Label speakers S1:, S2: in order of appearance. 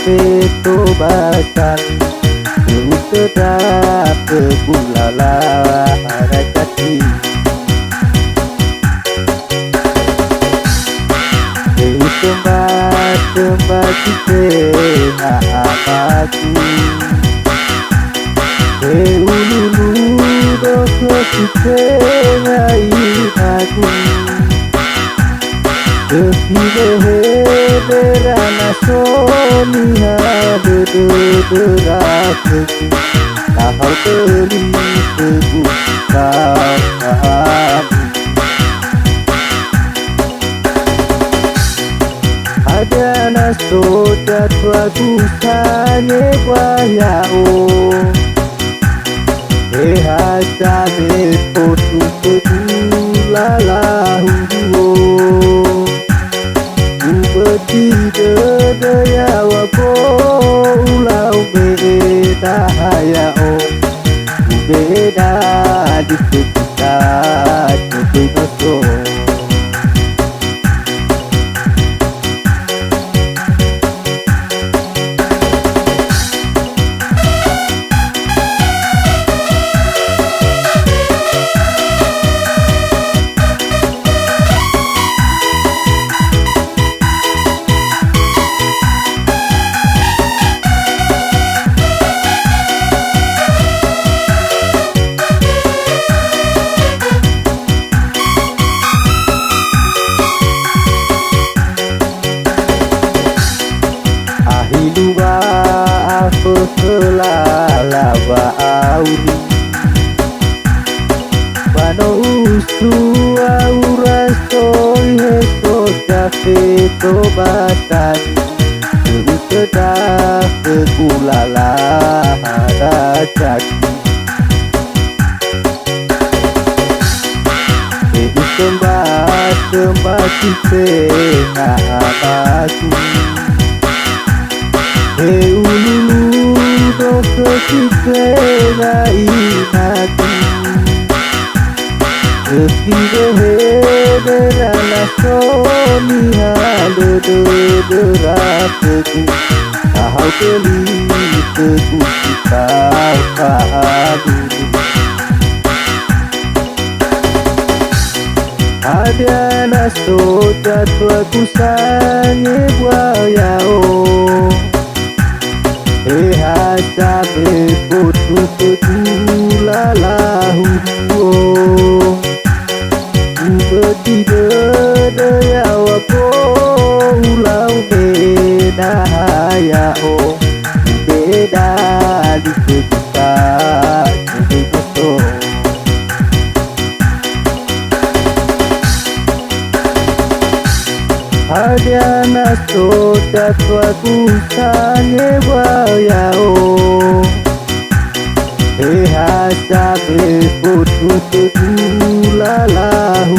S1: peto basan sedap kebulala harajati sembah kita aku ululu dosa kita aku Berana soniha berderaku Kau beri kebukaan Ada naso jadwa kusanye wayao Hajame potu pedulalahu Tidak yawa ko ulau beda hayao beda di sekitar kebenaso Ahilua aku selalawa auri Pano usu aura soy heso jafe tobatan Kedah kekulala harajaki Sembah kita aku ululu dosa kita aku Berana soniha berderaku Kau beli kebukaan padu Ada naso jadwa kusanye wayao Hajame potu pedulalahu Tidak yawa ko ulau beda hayao beda di sekitar kebenaso Ada naso jadwa kusanye wayao Hajame potu pedulalahu